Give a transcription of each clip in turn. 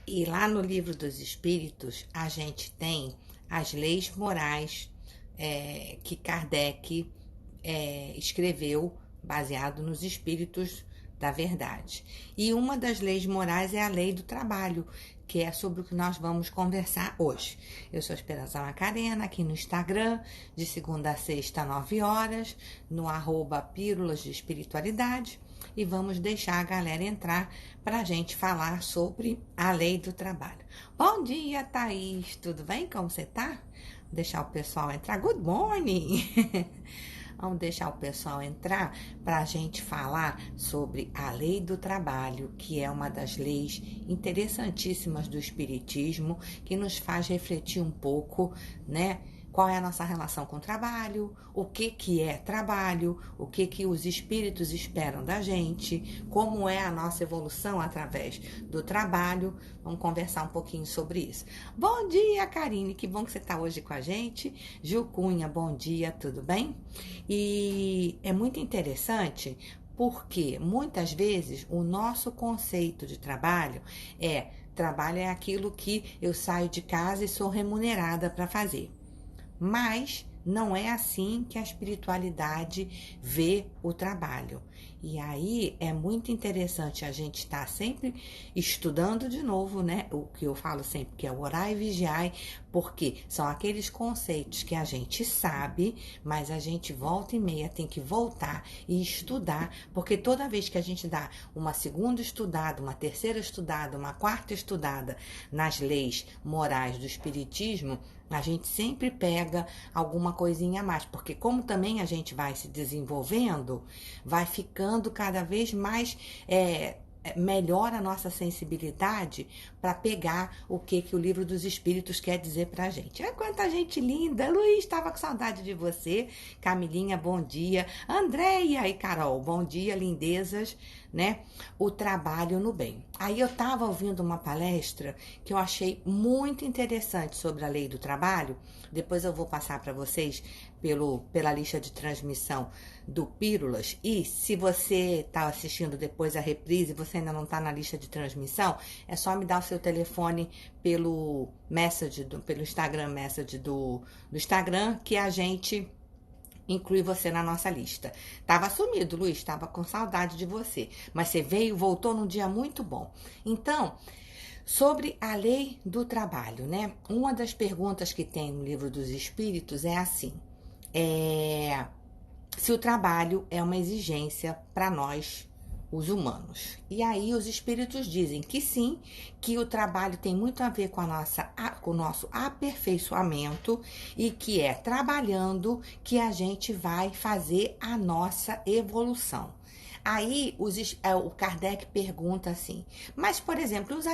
E lá no Livro dos Espíritos, a gente tem as leis morais que Kardec escreveu baseado nos Espíritos da Verdade. E uma das leis morais é a lei do trabalho, que é sobre o que nós vamos conversar hoje. Eu sou Esperança Macarena, aqui no Instagram, de segunda a sexta, 9 horas, no @Pílulas de Espiritualidade. E vamos deixar a galera entrar para a gente falar sobre a lei do trabalho. Bom dia, Thaís, tudo bem? Como você tá? Vou deixar o pessoal entrar. Good morning! Vamos deixar o pessoal entrar para a gente falar sobre a lei do trabalho, que é uma das leis interessantíssimas do Espiritismo, que nos faz refletir um pouco, né? Qual é a nossa relação com o trabalho, o que é trabalho, o que os espíritos esperam da gente, como é a nossa evolução através do trabalho. Vamos conversar um pouquinho sobre isso. Bom dia, Karine, que bom que você está hoje com a gente. Gil Cunha, bom dia, tudo bem? E é muito interessante porque muitas vezes o nosso conceito de trabalho é aquilo que eu saio de casa e sou remunerada para fazer. Mas não é assim que a espiritualidade vê o trabalho. E aí é muito interessante a gente estar sempre estudando de novo, né? O que eu falo sempre, que é orar e vigiar, porque são aqueles conceitos que a gente sabe, mas a gente volta e meia tem que voltar e estudar, porque toda vez que a gente dá uma segunda estudada, uma terceira estudada, uma quarta estudada nas leis morais do Espiritismo, a gente sempre pega alguma coisinha a mais, porque como também a gente vai se desenvolvendo, vai ficando cada vez mais melhor a nossa sensibilidade para pegar o que o Livro dos Espíritos quer dizer pra gente. Quanta gente linda! Luiz, estava com saudade de você. Camilinha, bom dia. Andréia e Carol, bom dia, lindezas, né? O trabalho no bem. Aí eu estava ouvindo uma palestra que eu achei muito interessante sobre a lei do trabalho. Depois eu vou passar para vocês pela lista de transmissão do Pílulas. E se você está assistindo depois a reprise e você ainda não está na lista de transmissão, é só me dar o seu telefone pelo Instagram Message do Instagram, que a gente inclui você na nossa lista. Tava sumido, Luiz, tava com saudade de você, mas você veio, voltou num dia muito bom. Então, sobre a lei do trabalho, né? Uma das perguntas que tem no Livro dos Espíritos é assim: se o trabalho é uma exigência para nós, os humanos. E aí os espíritos dizem que sim, que o trabalho tem muito a ver com o nosso aperfeiçoamento e que é trabalhando que a gente vai fazer a nossa evolução. Aí o Kardec pergunta assim, mas, por exemplo, os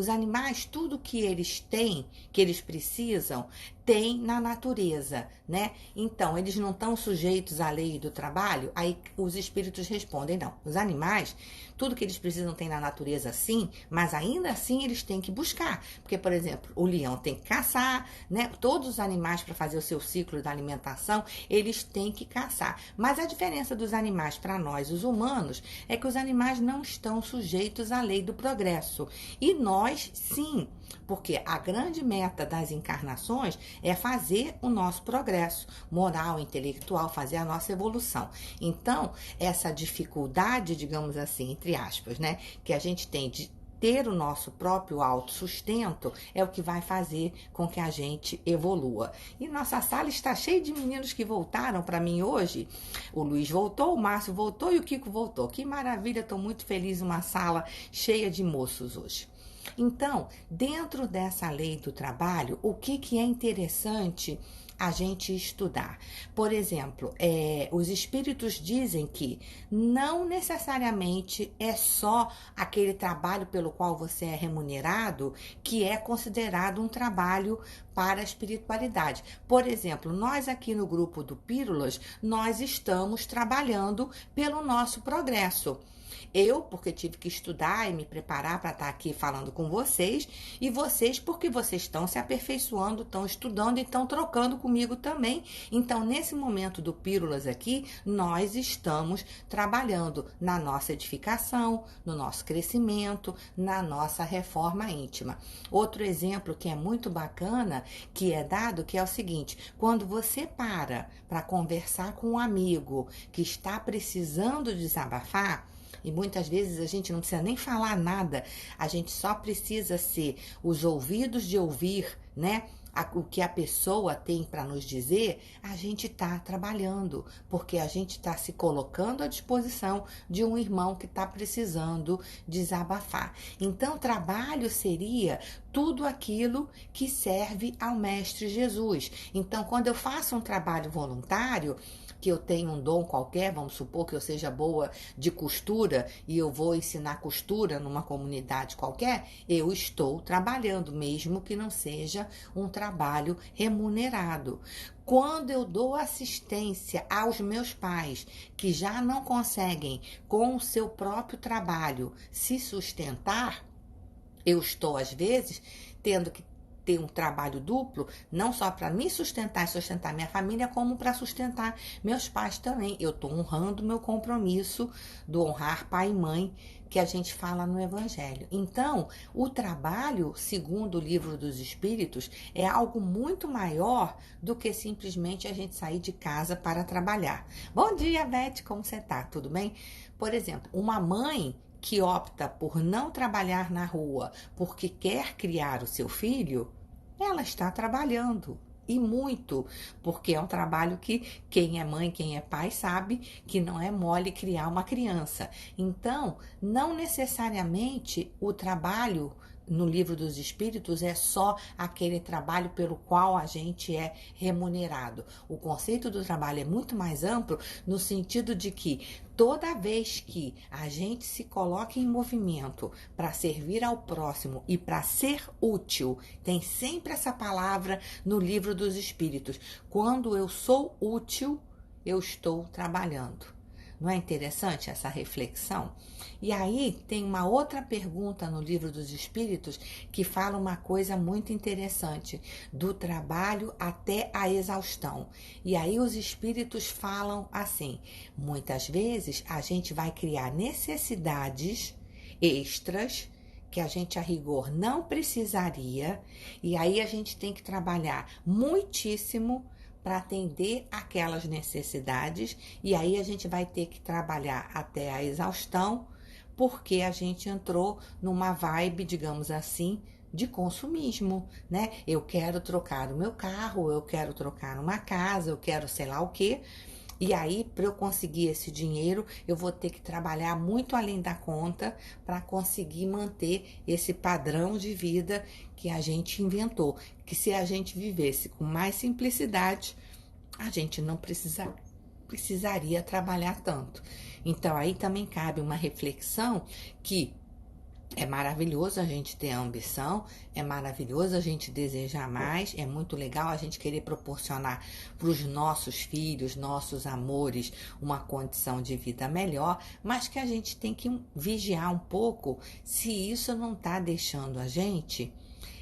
animais, tudo que eles têm, que eles precisam, tem na natureza, né? Então, eles não estão sujeitos à lei do trabalho? Aí os espíritos respondem, não. Os animais, tudo que eles precisam tem na natureza sim, mas ainda assim eles têm que buscar. Porque, por exemplo, o leão tem que caçar, né? Todos os animais, para fazer o seu ciclo da alimentação, eles têm que caçar. Mas a diferença dos animais para nós, os humanos, é que os animais não estão sujeitos à lei do progresso. E nós, sim, porque a grande meta das encarnações é fazer o nosso progresso moral, intelectual, fazer a nossa evolução. Então, essa dificuldade, digamos assim, entre aspas, né, que a gente tem de ter o nosso próprio autossustento é o que vai fazer com que a gente evolua. E nossa sala está cheia de meninos que voltaram para mim hoje. O Luiz voltou, o Márcio voltou e o Kiko voltou. Que maravilha, estou muito feliz, uma sala cheia de moços hoje. Então, dentro dessa lei do trabalho, o que é interessante a gente estudar? Por exemplo, os espíritos dizem que não necessariamente é só aquele trabalho pelo qual você é remunerado que é considerado um trabalho para a espiritualidade. Por exemplo, nós aqui no grupo do Pílulas, nós estamos trabalhando pelo nosso progresso. Eu, porque tive que estudar e me preparar para estar aqui falando com vocês, e vocês, porque vocês estão se aperfeiçoando, estão estudando e estão trocando comigo também. Então, nesse momento do Pílulas aqui, nós estamos trabalhando na nossa edificação, no nosso crescimento, na nossa reforma íntima. Outro exemplo que é muito bacana, que é dado, que é o seguinte: quando você para conversar com um amigo que está precisando desabafar, e muitas vezes a gente não precisa nem falar nada, a gente só precisa ser os ouvidos de ouvir, né? O que a pessoa tem para nos dizer, a gente está trabalhando, porque a gente está se colocando à disposição de um irmão que está precisando desabafar. Então, trabalho seria tudo aquilo que serve ao Mestre Jesus. Então, quando eu faço um trabalho voluntário, que eu tenho um dom qualquer, vamos supor que eu seja boa de costura e eu vou ensinar costura numa comunidade qualquer, eu estou trabalhando, mesmo que não seja um trabalho remunerado. Quando eu dou assistência aos meus pais, que já não conseguem, com o seu próprio trabalho, se sustentar, eu estou, às vezes, tendo que ter um trabalho duplo, não só para me sustentar e sustentar minha família, como para sustentar meus pais também. Eu estou honrando meu compromisso do honrar pai e mãe, que a gente fala no Evangelho. Então, o trabalho, segundo o Livro dos Espíritos, é algo muito maior do que simplesmente a gente sair de casa para trabalhar. Bom dia, Beth, como você tá? Tudo bem? Por exemplo, uma mãe que opta por não trabalhar na rua porque quer criar o seu filho, ela está trabalhando. E muito, porque é um trabalho que quem é mãe, quem é pai sabe que não é mole criar uma criança. Então, não necessariamente o trabalho no Livro dos Espíritos é só aquele trabalho pelo qual a gente é remunerado. O conceito do trabalho é muito mais amplo, no sentido de que toda vez que a gente se coloca em movimento para servir ao próximo e para ser útil, tem sempre essa palavra no Livro dos Espíritos: quando eu sou útil, eu estou trabalhando. Não é interessante essa reflexão? E aí tem uma outra pergunta no Livro dos Espíritos que fala uma coisa muito interessante: do trabalho até a exaustão. E aí os espíritos falam assim: muitas vezes a gente vai criar necessidades extras que a gente a rigor não precisaria, e aí a gente tem que trabalhar muitíssimo para atender aquelas necessidades, e aí a gente vai ter que trabalhar até a exaustão, porque a gente entrou numa vibe, digamos assim, de consumismo, né? Eu quero trocar o meu carro, eu quero trocar uma casa, eu quero sei lá o quê. E aí, para eu conseguir esse dinheiro, eu vou ter que trabalhar muito além da conta para conseguir manter esse padrão de vida que a gente inventou. Que se a gente vivesse com mais simplicidade, a gente não precisaria trabalhar tanto. Então, aí também cabe uma reflexão que é maravilhoso a gente ter a ambição, é maravilhoso a gente desejar mais, é muito legal a gente querer proporcionar para os nossos filhos, nossos amores, uma condição de vida melhor, mas que a gente tem que vigiar um pouco se isso não está deixando a gente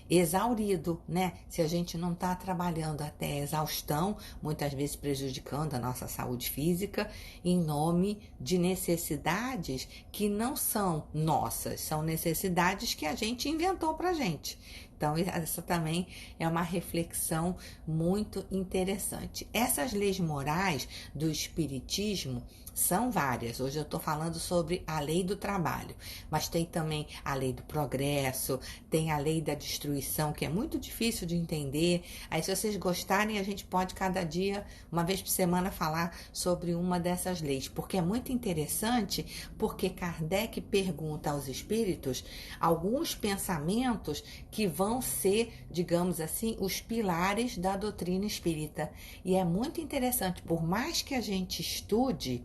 exaurido, né? Se a gente não está trabalhando até a exaustão, muitas vezes prejudicando a nossa saúde física, em nome de necessidades que não são nossas, são necessidades que a gente inventou pra gente. Então, essa também é uma reflexão muito interessante. Essas leis morais do Espiritismo são várias. Hoje eu estou falando sobre a lei do trabalho, mas tem também a lei do progresso, tem a lei da destruição, que é muito difícil de entender. Aí, se vocês gostarem, a gente pode cada dia, uma vez por semana, falar sobre uma dessas leis, porque é muito interessante, porque Kardec pergunta aos espíritos alguns pensamentos que vão ser, digamos assim, os pilares da doutrina espírita. E é muito interessante, por mais que a gente estude,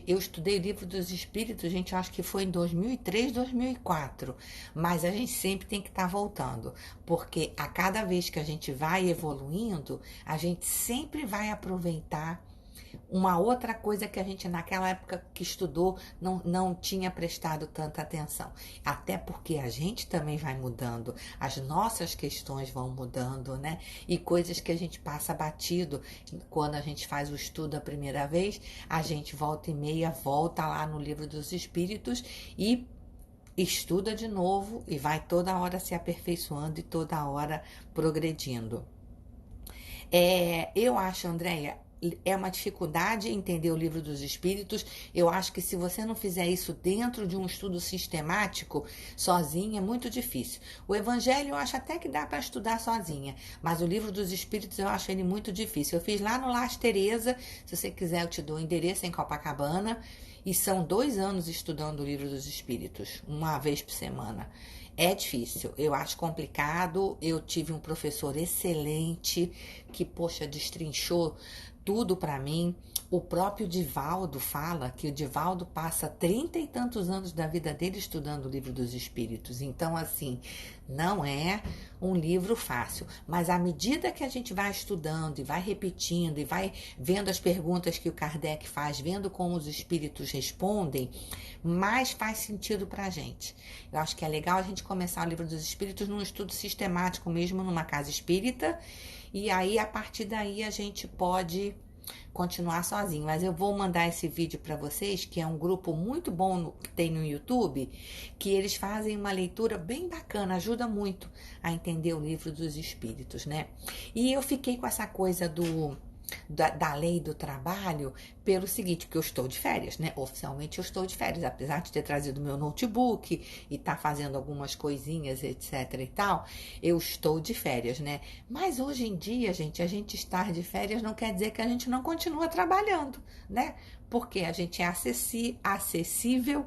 eu estudei o Livro dos Espíritos, gente, eu acho que foi em 2003, 2004, mas a gente sempre tem que estar voltando, porque a cada vez que a gente vai evoluindo, a gente sempre vai aproveitar uma outra coisa que a gente naquela época que estudou não tinha prestado tanta atenção. Até porque a gente também vai mudando, as nossas questões vão mudando, né? E coisas que a gente passa batido quando a gente faz o estudo a primeira vez, a gente volta e meia, volta lá no Livro dos Espíritos e estuda de novo e vai toda hora se aperfeiçoando e toda hora progredindo. Eu acho, Andréia, é uma dificuldade entender o Livro dos Espíritos. Eu acho que se você não fizer isso dentro de um estudo sistemático, sozinha, é muito difícil. O Evangelho eu acho até que dá para estudar sozinha, mas o Livro dos Espíritos eu acho ele muito difícil. Eu fiz lá no Las Teresa, se você quiser eu te dou o endereço em Copacabana, e são 2 anos estudando o Livro dos Espíritos, uma vez por semana. É difícil, eu acho complicado. Eu tive um professor excelente que, poxa, destrinchou tudo para mim. O próprio Divaldo fala que o Divaldo passa 30 e tantos anos da vida dele estudando o Livro dos Espíritos. Então, assim, não é um livro fácil. Mas à medida que a gente vai estudando e vai repetindo e vai vendo as perguntas que o Kardec faz, vendo como os espíritos respondem, mais faz sentido para a gente. Eu acho que é legal a gente começar o Livro dos Espíritos num estudo sistemático mesmo, numa casa espírita, e aí a partir daí a gente pode continuar sozinho. Mas eu vou mandar esse vídeo para vocês, que é um grupo muito bom que tem no YouTube, que eles fazem uma leitura bem bacana, ajuda muito a entender o Livro dos Espíritos, né? E eu fiquei com essa coisa da lei do trabalho pelo seguinte, que eu estou de férias, né? Oficialmente eu estou de férias, apesar de ter trazido meu notebook e tá fazendo algumas coisinhas, etc e tal, eu estou de férias, né? Mas hoje em dia, gente, a gente estar de férias não quer dizer que a gente não continua trabalhando, né? Porque a gente é acessível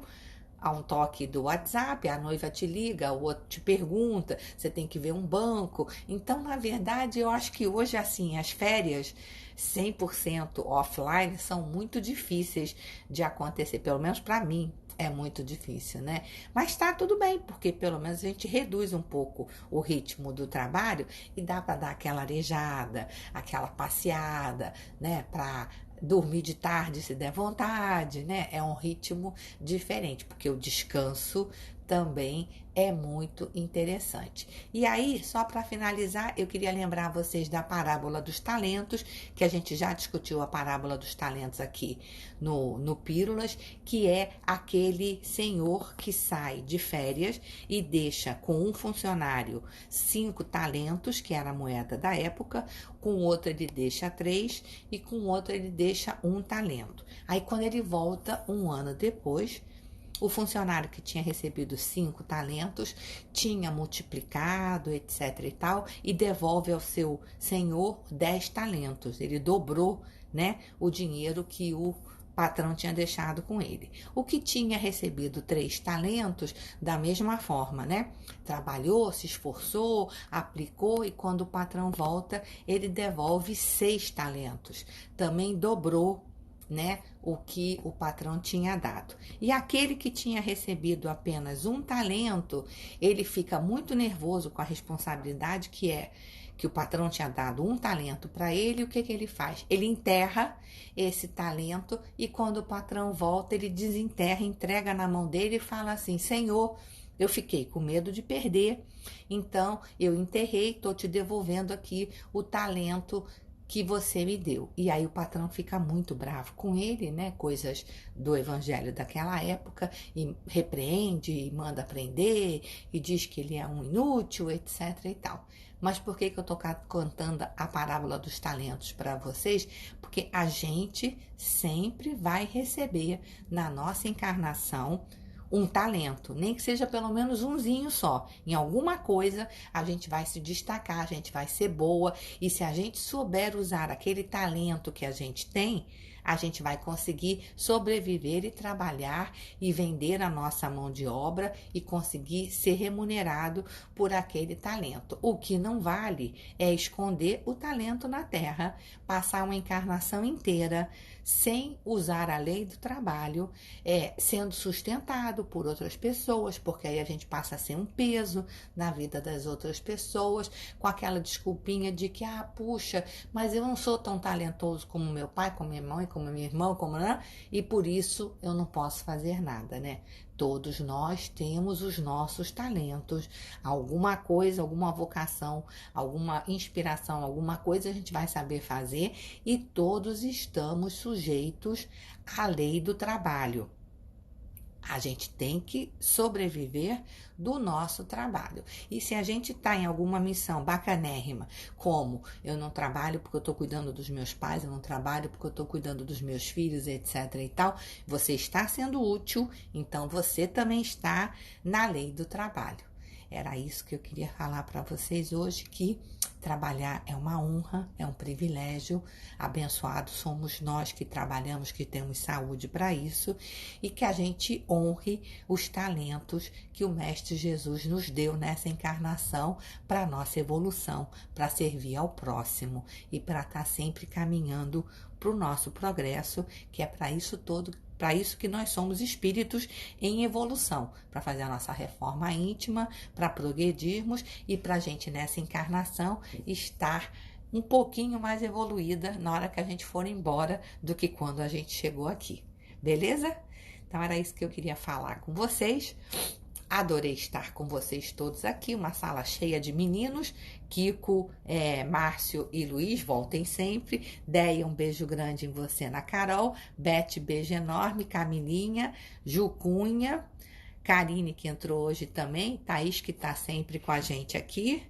a um toque do WhatsApp, a noiva te liga, o outro te pergunta, você tem que ver um banco. Então, na verdade, eu acho que hoje, assim, as férias 100% offline são muito difíceis de acontecer, pelo menos para mim. É muito difícil, né? Mas tá tudo bem, porque pelo menos a gente reduz um pouco o ritmo do trabalho e dá para dar aquela arejada, aquela passeada, né? Para dormir de tarde se der vontade, né? É um ritmo diferente, porque o descanso também é muito interessante. E aí, só para finalizar, eu queria lembrar vocês da parábola dos talentos, que a gente já discutiu a parábola dos talentos aqui no Pílulas, que é aquele senhor que sai de férias e deixa com um funcionário 5 talentos, que era a moeda da época, com outro ele deixa 3 e com outro ele deixa 1 talento. Aí quando ele volta 1 ano depois, o funcionário que tinha recebido 5 talentos tinha multiplicado, etc e tal, e devolve ao seu senhor 10 talentos. Ele dobrou, né, o dinheiro que o patrão tinha deixado com ele. O que tinha recebido 3 talentos, da mesma forma, né? Trabalhou, se esforçou, aplicou e quando o patrão volta, ele devolve 6 talentos. Também dobrou, né, o que o patrão tinha dado. E aquele que tinha recebido apenas 1 talento, ele fica muito nervoso com a responsabilidade que o patrão tinha dado 1 talento para ele. O que ele faz? Ele enterra esse talento e quando o patrão volta, ele desenterra, entrega na mão dele e fala assim: Senhor, eu fiquei com medo de perder, então eu enterrei, estou te devolvendo aqui o talento que você me deu. E aí o patrão fica muito bravo com ele, né? Coisas do evangelho daquela época, e repreende, e manda prender, e diz que ele é um inútil, etc e tal. Mas por que eu tô contando a parábola dos talentos para vocês? Porque a gente sempre vai receber na nossa encarnação um talento, nem que seja pelo menos umzinho só. Em alguma coisa a gente vai se destacar, a gente vai ser boa, e se a gente souber usar aquele talento que a gente tem, a gente vai conseguir sobreviver e trabalhar e vender a nossa mão de obra e conseguir ser remunerado por aquele talento. O que não vale é esconder o talento na terra, passar uma encarnação inteira sem usar a lei do trabalho, sendo sustentado por outras pessoas, porque aí a gente passa a ser um peso na vida das outras pessoas, com aquela desculpinha de que, puxa, mas eu não sou tão talentoso como meu pai, como minha mãe, como como meu irmão, como não, e por isso eu não posso fazer nada, né? Todos nós temos os nossos talentos, alguma coisa, alguma vocação, alguma inspiração, alguma coisa a gente vai saber fazer e todos estamos sujeitos à lei do trabalho. A gente tem que sobreviver do nosso trabalho. E se a gente está em alguma missão bacanérrima, como eu não trabalho porque eu estou cuidando dos meus pais, eu não trabalho porque eu estou cuidando dos meus filhos, etc. e tal, você está sendo útil, então você também está na lei do trabalho. Era isso que eu queria falar para vocês hoje, que trabalhar é uma honra, é um privilégio, abençoados somos nós que trabalhamos, que temos saúde para isso, e que a gente honre os talentos que o Mestre Jesus nos deu nessa encarnação para a nossa evolução, para servir ao próximo e para estar sempre caminhando para o nosso progresso, que é para isso todo. Para isso que nós somos espíritos em evolução, para fazer a nossa reforma íntima, para progredirmos e para a gente nessa encarnação estar um pouquinho mais evoluída na hora que a gente for embora do que quando a gente chegou aqui. Beleza? Então era isso que eu queria falar com vocês. Adorei estar com vocês todos aqui, uma sala cheia de meninos. Kiko, Márcio e Luiz, voltem sempre. Deia, um beijo grande em você, Ana Carol. Beth, beijo enorme. Camilinha, Jucunha, Karine, que entrou hoje também. Thaís, que tá sempre com a gente aqui.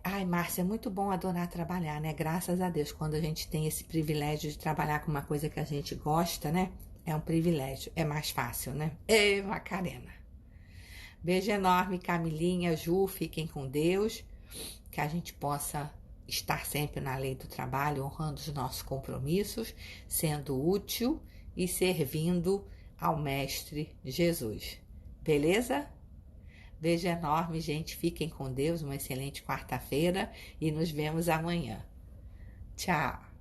Ai, Márcia, é muito bom adorar trabalhar, né? Graças a Deus, quando a gente tem esse privilégio de trabalhar com uma coisa que a gente gosta, né? É um privilégio, é mais fácil, né? Macarena. Beijo enorme, Camilinha, Ju, fiquem com Deus. Que a gente possa estar sempre na lei do trabalho, honrando os nossos compromissos, sendo útil e servindo ao Mestre Jesus. Beleza? Beijo enorme, gente. Fiquem com Deus. Uma excelente quarta-feira e nos vemos amanhã. Tchau.